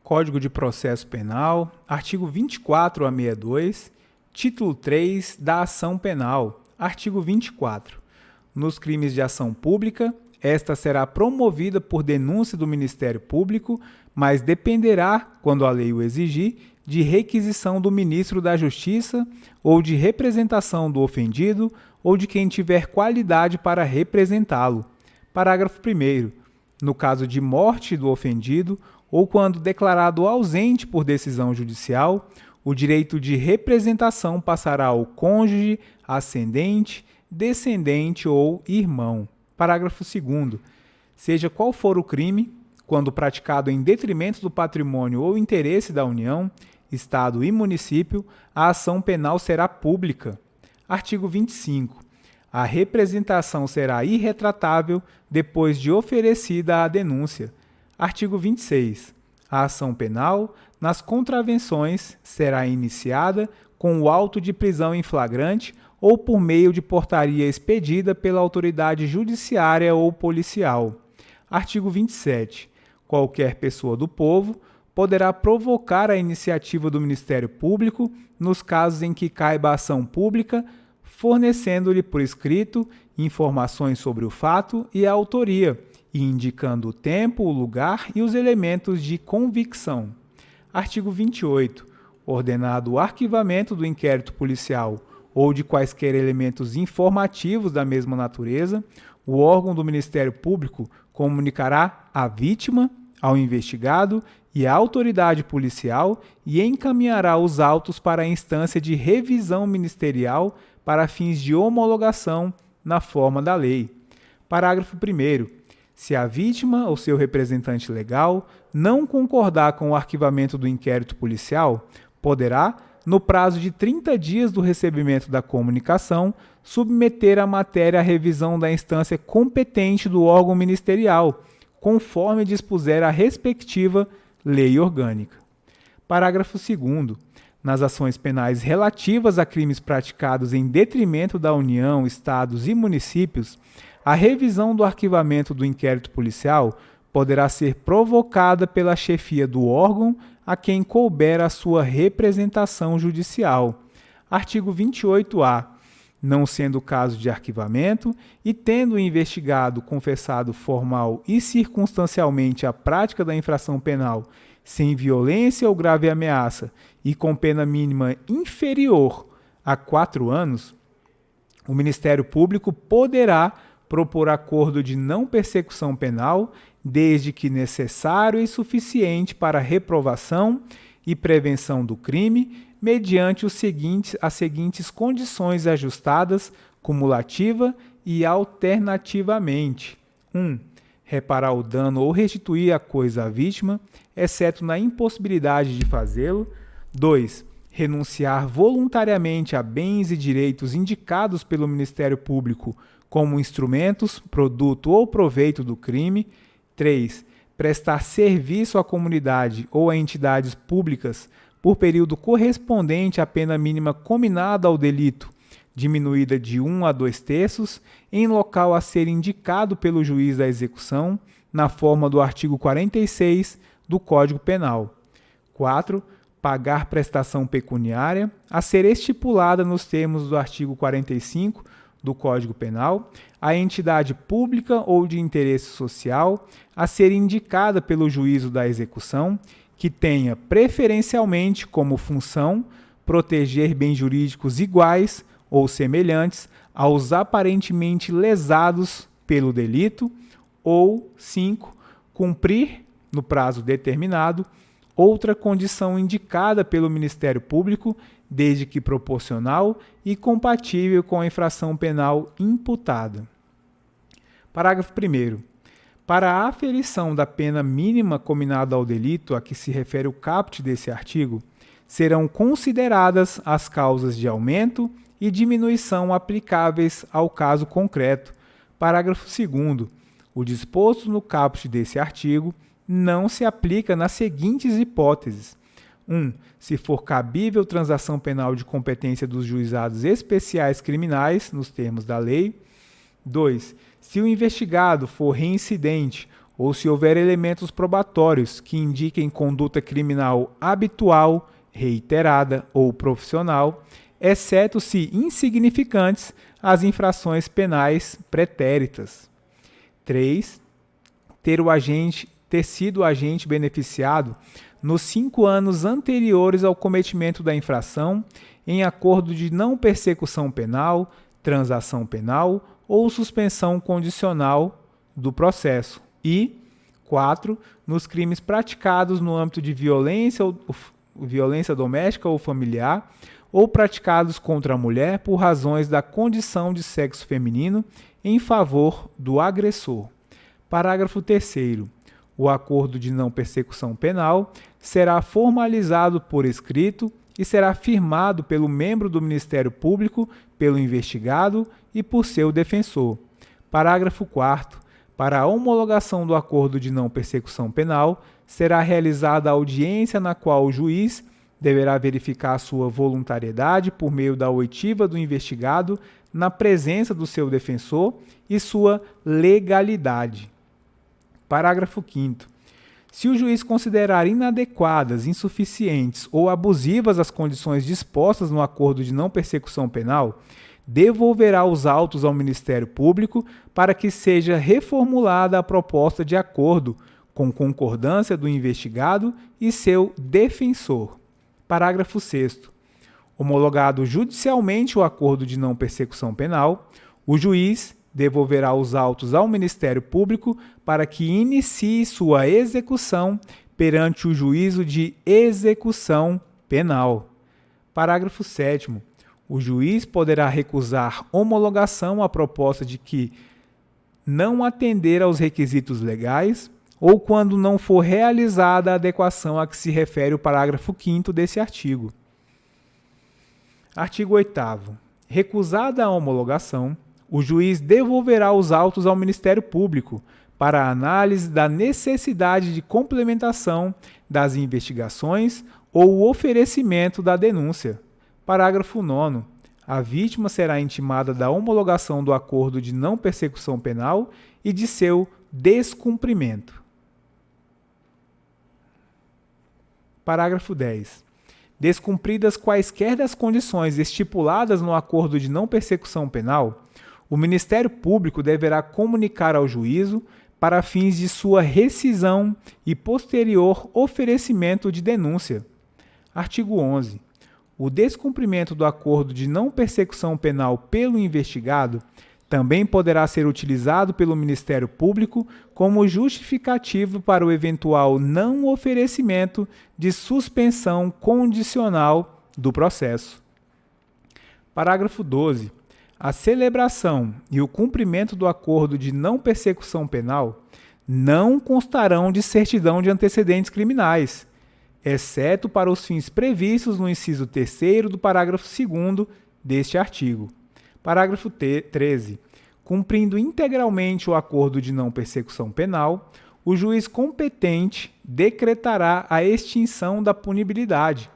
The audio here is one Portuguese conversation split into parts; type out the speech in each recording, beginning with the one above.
Código de Processo Penal, artigo 24 a 62, título 3 da ação penal, artigo 24. Nos crimes de ação pública, esta será promovida por denúncia do Ministério Público, mas dependerá, quando a lei o exigir, de requisição do Ministro da Justiça ou de representação do ofendido ou de quem tiver qualidade para representá-lo. Parágrafo 1º. No caso de morte do ofendido ou quando declarado ausente por decisão judicial, o direito de representação passará ao cônjuge, ascendente, descendente ou irmão. Parágrafo 2º. Seja qual for o crime, quando praticado em detrimento do patrimônio ou interesse da União, Estado e município, a ação penal será pública. Artigo 25. A representação será irretratável depois de oferecida a denúncia. Artigo 26. A ação penal, nas contravenções, será iniciada com o auto de prisão em flagrante ou por meio de portaria expedida pela autoridade judiciária ou policial. Artigo 27. Qualquer pessoa do povo poderá provocar a iniciativa do Ministério Público nos casos em que caiba a ação pública, fornecendo-lhe por escrito informações sobre o fato e a autoria, e indicando o tempo, o lugar e os elementos de convicção. Artigo 28. Ordenado o arquivamento do inquérito policial ou de quaisquer elementos informativos da mesma natureza, o órgão do Ministério Público comunicará à vítima, ao investigado e à autoridade policial e encaminhará os autos para a instância de revisão ministerial para fins de homologação na forma da lei. Parágrafo 1º. Se a vítima ou seu representante legal não concordar com o arquivamento do inquérito policial, poderá, no prazo de 30 dias do recebimento da comunicação, submeter a matéria à revisão da instância competente do órgão ministerial, conforme dispuser a respectiva lei orgânica. Parágrafo 2º. Nas ações penais relativas a crimes praticados em detrimento da União, Estados e municípios, a revisão do arquivamento do inquérito policial poderá ser provocada pela chefia do órgão a quem couber a sua representação judicial. Artigo 28-A. Não sendo caso de arquivamento e tendo o investigado confessado formal e circunstancialmente a prática da infração penal sem violência ou grave ameaça e com pena mínima inferior a 4 anos, o Ministério Público poderá propor acordo de não persecução penal, desde que necessário e suficiente para reprovação e prevenção do crime, mediante as seguintes condições ajustadas, cumulativa e alternativamente. 1. Reparar o dano ou restituir a coisa à vítima, exceto na impossibilidade de fazê-lo. 2. Renunciar voluntariamente a bens e direitos indicados pelo Ministério Público como instrumentos, produto ou proveito do crime. 3. Prestar serviço à comunidade ou a entidades públicas por período correspondente à pena mínima cominada ao delito, diminuída de 1 a 2/3, em local a ser indicado pelo juiz da execução, na forma do artigo 46 do Código Penal. 4. Pagar prestação pecuniária, a ser estipulada nos termos do artigo 45 do Código Penal, a entidade pública ou de interesse social, a ser indicada pelo juízo da execução, que tenha preferencialmente como função proteger bens jurídicos iguais ou semelhantes aos aparentemente lesados pelo delito, ou 5. Cumprir, no prazo determinado, outra condição indicada pelo Ministério Público, desde que proporcional e compatível com a infração penal imputada. Parágrafo 1º. Para a aferição da pena mínima cominada ao delito a que se refere o caput desse artigo, serão consideradas as causas de aumento e diminuição aplicáveis ao caso concreto. Parágrafo 2º. O disposto no caput desse artigo não se aplica nas seguintes hipóteses. 1. Se for cabível transação penal de competência dos juizados especiais criminais, nos termos da lei. 2. Se o investigado for reincidente ou se houver elementos probatórios que indiquem conduta criminal habitual, reiterada ou profissional, exceto se insignificantes as infrações penais pretéritas. 3. Ter sido o agente beneficiado nos 5 anos anteriores ao cometimento da infração em acordo de não persecução penal, transação penal ou suspensão condicional do processo. E 4. Nos crimes praticados no âmbito de violência doméstica ou familiar ou praticados contra a mulher por razões da condição de sexo feminino em favor do agressor. Parágrafo 3º. O acordo de não persecução penal será formalizado por escrito e será firmado pelo membro do Ministério Público, pelo investigado e por seu defensor. Parágrafo 4º. Para a homologação do acordo de não persecução penal, será realizada a audiência na qual o juiz deverá verificar sua voluntariedade por meio da oitiva do investigado na presença do seu defensor e sua legalidade. Parágrafo 5º. Se o juiz considerar inadequadas, insuficientes ou abusivas as condições dispostas no acordo de não persecução penal, devolverá os autos ao Ministério Público para que seja reformulada a proposta de acordo, com concordância do investigado e seu defensor. Parágrafo 6º. Homologado judicialmente o acordo de não persecução penal, o juiz devolverá os autos ao Ministério Público para que inicie sua execução perante o juízo de execução penal. Parágrafo 7º. O juiz poderá recusar homologação à proposta de que não atender aos requisitos legais ou quando não for realizada a adequação a que se refere o parágrafo 5º desse artigo. Artigo 8º. Recusada a homologação, o juiz devolverá os autos ao Ministério Público para a análise da necessidade de complementação das investigações ou o oferecimento da denúncia. Parágrafo 9º. A vítima será intimada da homologação do acordo de não persecução penal e de seu descumprimento. Parágrafo 10. Descumpridas quaisquer das condições estipuladas no acordo de não persecução penal, o Ministério Público deverá comunicar ao juízo para fins de sua rescisão e posterior oferecimento de denúncia. Artigo 11. O descumprimento do acordo de não persecução penal pelo investigado também poderá ser utilizado pelo Ministério Público como justificativo para o eventual não oferecimento de suspensão condicional do processo. Parágrafo 12. A celebração e o cumprimento do acordo de não persecução penal não constarão de certidão de antecedentes criminais, exceto para os fins previstos no inciso 3º do parágrafo 2º deste artigo. Parágrafo 13. Cumprindo integralmente o acordo de não persecução penal, o juiz competente decretará a extinção da punibilidade.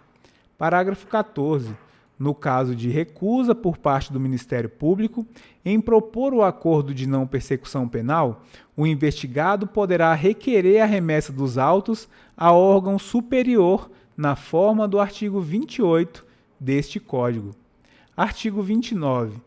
Parágrafo 14. No caso de recusa por parte do Ministério Público em propor o acordo de não persecução penal, o investigado poderá requerer a remessa dos autos a órgão superior na forma do artigo 28 deste Código. Artigo 29.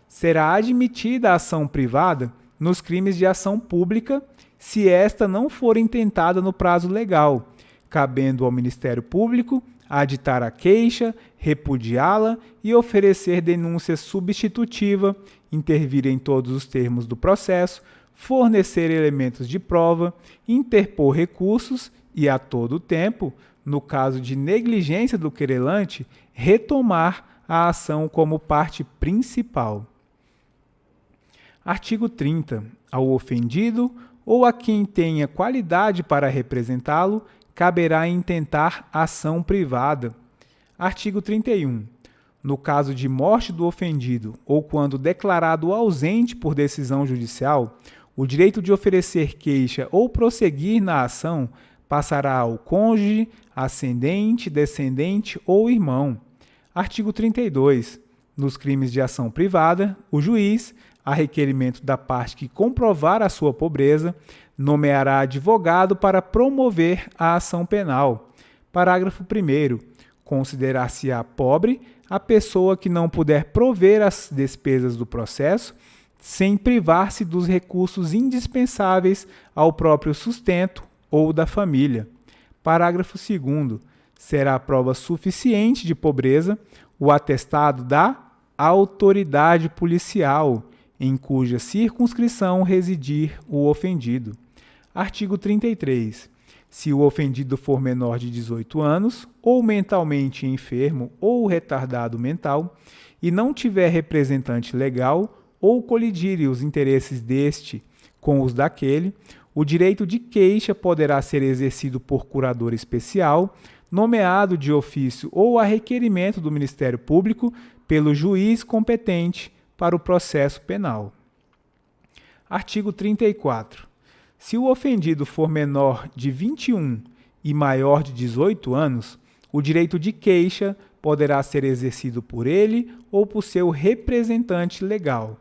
Será admitida a ação privada nos crimes de ação pública se esta não for intentada no prazo legal, cabendo ao Ministério Público aditar a queixa, repudiá-la e oferecer denúncia substitutiva, intervir em todos os termos do processo, fornecer elementos de prova, interpor recursos e, a todo tempo, no caso de negligência do querelante, retomar a ação como parte principal. Artigo 30. Ao ofendido ou a quem tenha qualidade para representá-lo, caberá intentar ação privada. Artigo 31. No caso de morte do ofendido ou quando declarado ausente por decisão judicial, o direito de oferecer queixa ou prosseguir na ação passará ao cônjuge, ascendente, descendente ou irmão. Artigo 32. Nos crimes de ação privada, o juiz, a requerimento da parte que comprovar a sua pobreza, nomeará advogado para promover a ação penal. Parágrafo 1º. Considerar-se-á pobre a pessoa que não puder prover as despesas do processo, sem privar-se dos recursos indispensáveis ao próprio sustento ou da família. Parágrafo 2º. Será prova suficiente de pobreza o atestado da autoridade policial, em cuja circunscrição residir o ofendido. Artigo 33. Se o ofendido for menor de 18 anos, ou mentalmente enfermo ou retardado mental, e não tiver representante legal, ou colidirem os interesses deste com os daquele, o direito de queixa poderá ser exercido por curador especial, nomeado de ofício ou a requerimento do Ministério Público pelo juiz competente para o processo penal. Artigo 34. Se o ofendido for menor de 21 e maior de 18 anos, o direito de queixa poderá ser exercido por ele ou por seu representante legal.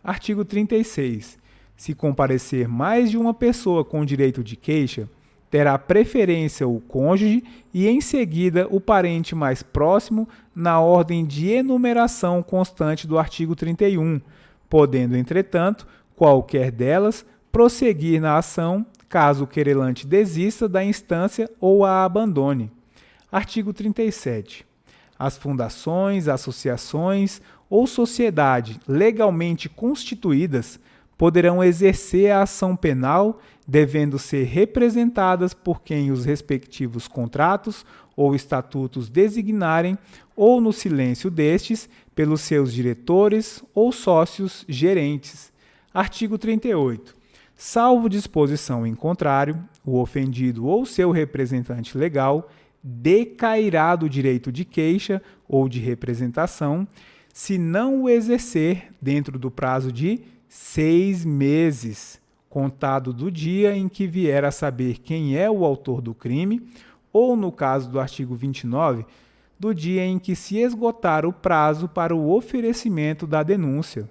Artigo 36. Se comparecer mais de uma pessoa com direito de queixa, terá preferência o cônjuge e, em seguida, o parente mais próximo na ordem de enumeração constante do artigo 31, podendo, entretanto, qualquer delas prosseguir na ação, caso o querelante desista da instância ou a abandone. Artigo 37. As fundações, associações ou sociedade legalmente constituídas poderão exercer a ação penal, devendo ser representadas por quem os respectivos contratos ou estatutos designarem, ou no silêncio destes, pelos seus diretores ou sócios gerentes. Artigo 38. Salvo disposição em contrário, o ofendido ou seu representante legal decairá do direito de queixa ou de representação, se não o exercer dentro do prazo de 6 meses, contado do dia em que vier a saber quem é o autor do crime, ou, no caso do artigo 29, do dia em que se esgotar o prazo para o oferecimento da denúncia.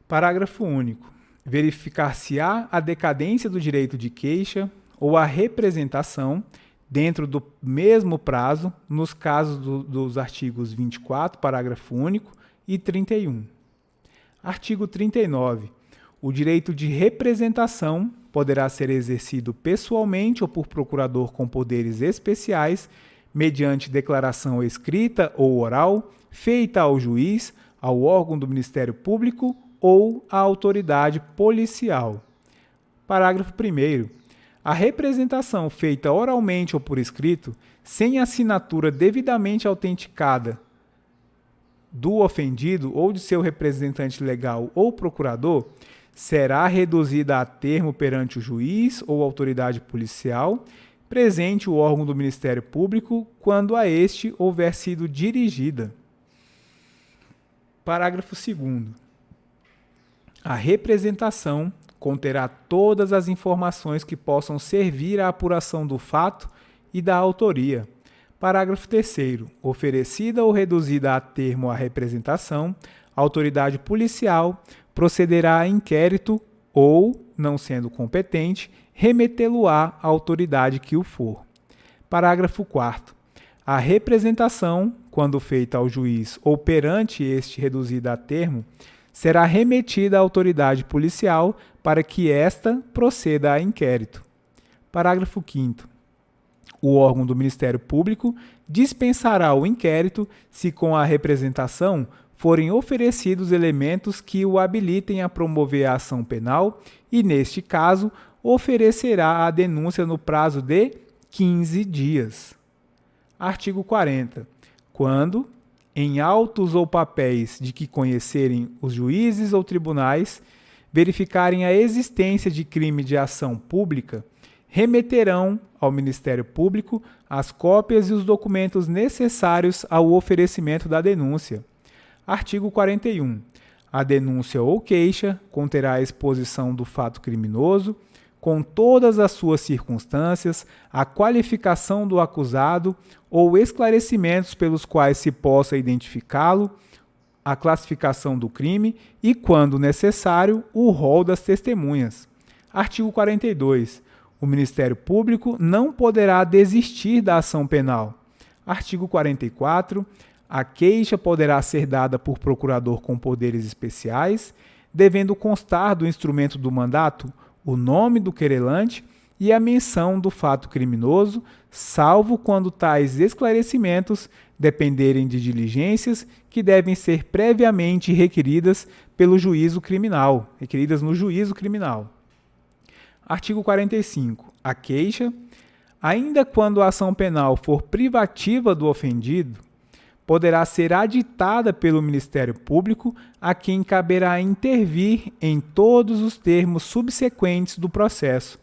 Parágrafo único. Verificar-se-á a decadência do direito de queixa ou a representação dentro do mesmo prazo, nos casos dos artigos 24, parágrafo único, e 31. Artigo 39. O direito de representação poderá ser exercido pessoalmente ou por procurador com poderes especiais, mediante declaração escrita ou oral, feita ao juiz, ao órgão do Ministério Público ou à autoridade policial. Parágrafo 1º. A representação feita oralmente ou por escrito, sem assinatura devidamente autenticada do ofendido ou de seu representante legal ou procurador, será reduzida a termo perante o juiz ou autoridade policial, presente o órgão do Ministério Público, quando a este houver sido dirigida. Parágrafo 2º. A representação conterá todas as informações que possam servir à apuração do fato e da autoria. Parágrafo 3º. Oferecida ou reduzida a termo a representação, a autoridade policial procederá a inquérito ou, não sendo competente, remetê-lo-á à autoridade que o for. Parágrafo 4º. A representação, quando feita ao juiz ou perante este reduzida a termo, será remetida à autoridade policial para que esta proceda a inquérito. Parágrafo 5º. O órgão do Ministério Público dispensará o inquérito se com a representação forem oferecidos elementos que o habilitem a promover a ação penal e, neste caso, oferecerá a denúncia no prazo de 15 dias. Artigo 40. Quando, em autos ou papéis de que conhecerem os juízes ou tribunais, verificarem a existência de crime de ação pública, remeterão ao Ministério Público as cópias e os documentos necessários ao oferecimento da denúncia. Artigo 41. A denúncia ou queixa conterá a exposição do fato criminoso, com todas as suas circunstâncias, a qualificação do acusado ou esclarecimentos pelos quais se possa identificá-lo a classificação do crime e, quando necessário, o rol das testemunhas. Artigo 42. O Ministério Público não poderá desistir da ação penal. Artigo 44. A queixa poderá ser dada por procurador com poderes especiais, devendo constar do instrumento do mandato o nome do querelante e a menção do fato criminoso, salvo quando tais esclarecimentos dependerem de diligências que devem ser previamente requeridas no juízo criminal. Artigo 45. A queixa, ainda quando a ação penal for privativa do ofendido, poderá ser aditada pelo Ministério Público, a quem caberá intervir em todos os termos subsequentes do processo.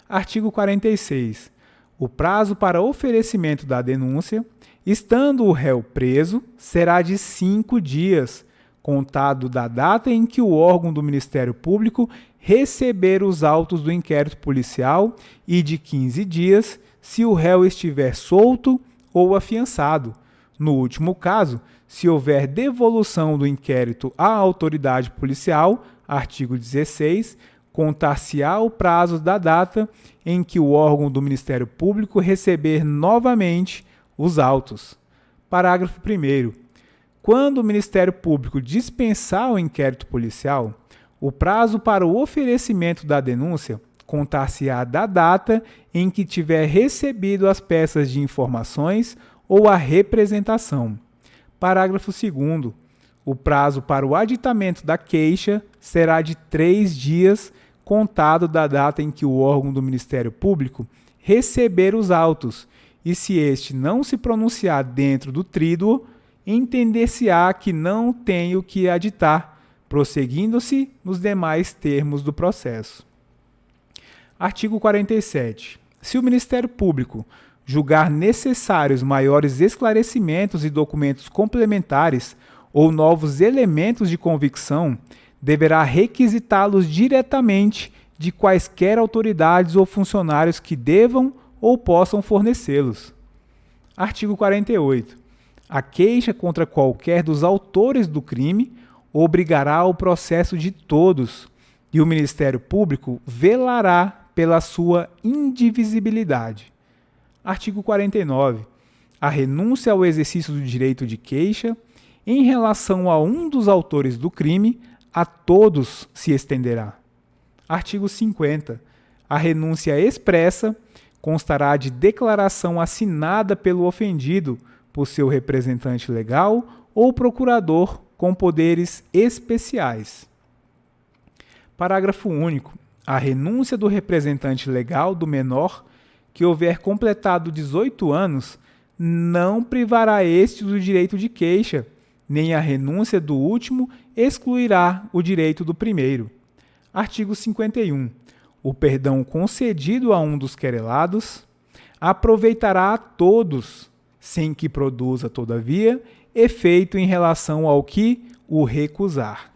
Artigo 46. O prazo para oferecimento da denúncia, estando o réu preso, será de 5 dias, contado da data em que o órgão do Ministério Público receber os autos do inquérito policial e de 15 dias, se o réu estiver solto ou afiançado. No último caso, se houver devolução do inquérito à autoridade policial, artigo 16, contar-se-á o prazo da data em que o órgão do Ministério Público receber novamente os autos. Parágrafo 1º. Quando o Ministério Público dispensar o inquérito policial, o prazo para o oferecimento da denúncia contar-se-á da data em que tiver recebido as peças de informações ou a representação. Parágrafo 2º. O prazo para o aditamento da queixa será de 3 dias, contado da data em que o órgão do Ministério Público receber os autos, e se este não se pronunciar dentro do tríduo, entender-se-á que não tem o que aditar, prosseguindo-se nos demais termos do processo. Artigo 47. Se o Ministério Público julgar necessários maiores esclarecimentos e documentos complementares ou novos elementos de convicção, deverá requisitá-los diretamente de quaisquer autoridades ou funcionários que devam ou possam fornecê-los. Artigo 48. A queixa contra qualquer dos autores do crime obrigará o processo de todos, e o Ministério Público velará pela sua indivisibilidade. Artigo 49. A renúncia ao exercício do direito de queixa, em relação a um dos autores do crime, a todos se estenderá. Artigo 50. A renúncia expressa constará de declaração assinada pelo ofendido por seu representante legal ou procurador com poderes especiais. Parágrafo único. A renúncia do representante legal do menor que houver completado 18 anos não privará este do direito de queixa, nem a renúncia do último excluirá o direito do primeiro. Artigo 51. O perdão concedido a um dos querelados aproveitará a todos, sem que produza, todavia, efeito em relação ao que o recusar.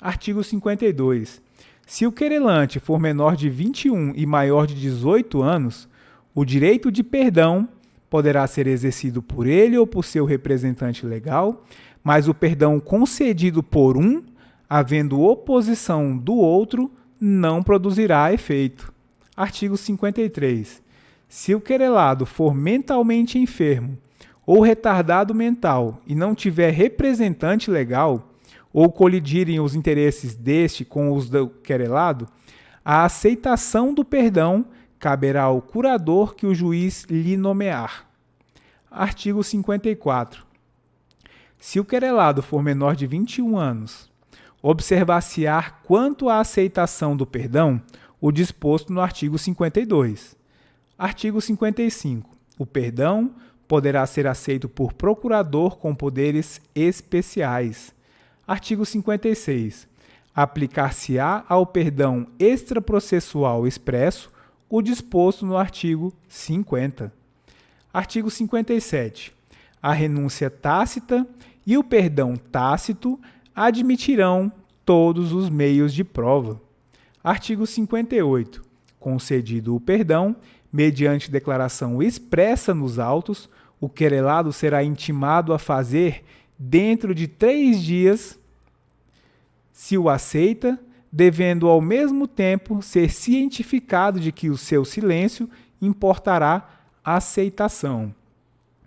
Artigo 52. Se o querelante for menor de 21 e maior de 18 anos, o direito de perdão poderá ser exercido por ele ou por seu representante legal, mas o perdão concedido por um, havendo oposição do outro, não produzirá efeito. Artigo 53. Se o querelado for mentalmente enfermo ou retardado mental e não tiver representante legal, ou colidirem os interesses deste com os do querelado, a aceitação do perdão caberá ao curador que o juiz lhe nomear. Artigo 54. Se o querelado for menor de 21 anos, observar-se-á quanto à aceitação do perdão o disposto no artigo 52. Artigo 55. O perdão poderá ser aceito por procurador com poderes especiais. Artigo 56. Aplicar-se-á ao perdão extraprocessual expresso o disposto no artigo 50. Artigo 57. A renúncia tácita e o perdão tácito admitirão todos os meios de prova. Artigo 58. Concedido o perdão, mediante declaração expressa nos autos, o querelado será intimado a fazer dentro de 3 dias, se o aceita, devendo ao mesmo tempo ser cientificado de que o seu silêncio importará aceitação.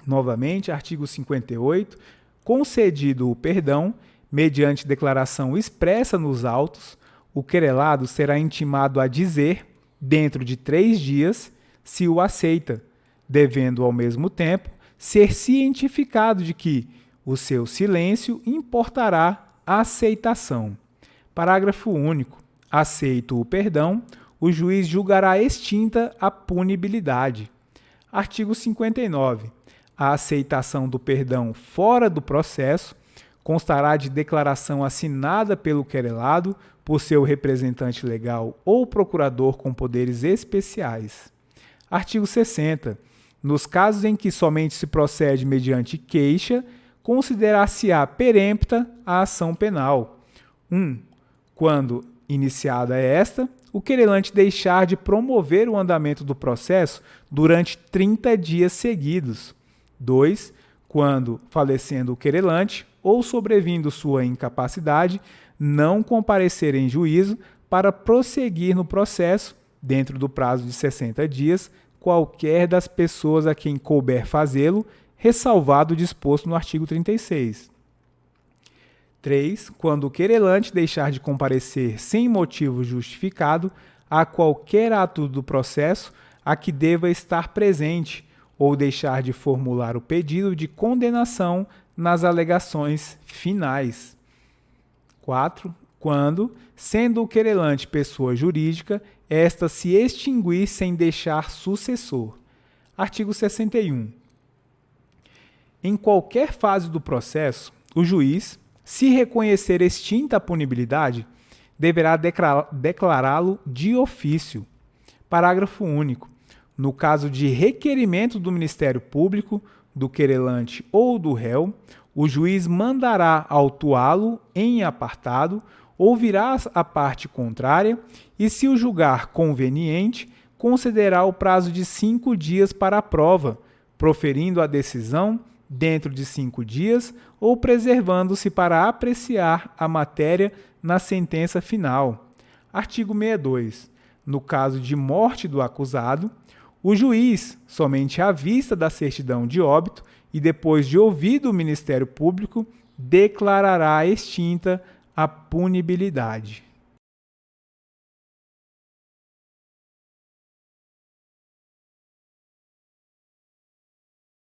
Novamente, artigo 58, concedido o perdão, mediante declaração expressa nos autos, o querelado será intimado a dizer, dentro de 3 dias, se o aceita, devendo ao mesmo tempo ser cientificado de que o seu silêncio importará aceitação. Parágrafo único. Aceito o perdão, o juiz julgará extinta a punibilidade. Artigo 59. A aceitação do perdão fora do processo constará de declaração assinada pelo querelado por seu representante legal ou procurador com poderes especiais. Artigo 60. Nos casos em que somente se procede mediante queixa, considerar-se-á perempta a ação penal. 1. Quando, iniciada esta, o querelante deixar de promover o andamento do processo durante 30 dias seguidos. 2. Quando, falecendo o querelante ou sobrevindo sua incapacidade, não comparecer em juízo para prosseguir no processo, dentro do prazo de 60 dias, qualquer das pessoas a quem couber fazê-lo, ressalvado o disposto no artigo 36. 3. Quando o querelante deixar de comparecer sem motivo justificado a qualquer ato do processo a que deva estar presente, ou deixar de formular o pedido de condenação nas alegações finais. 4. Quando, sendo o querelante pessoa jurídica, esta se extinguir sem deixar sucessor. Artigo 61. Em qualquer fase do processo, o juiz, se reconhecer extinta a punibilidade, deverá declará-lo de ofício. Parágrafo único. No caso de requerimento do Ministério Público, do querelante ou do réu, o juiz mandará autuá-lo em apartado, ouvirá a parte contrária e, se o julgar conveniente, concederá o prazo de 5 dias para a prova, proferindo a decisão dentro de 5 dias ou preservando-se para apreciar a matéria na sentença final. Artigo 62. No caso de morte do acusado, o juiz, somente à vista da certidão de óbito e depois de ouvido o Ministério Público, declarará extinta a punibilidade.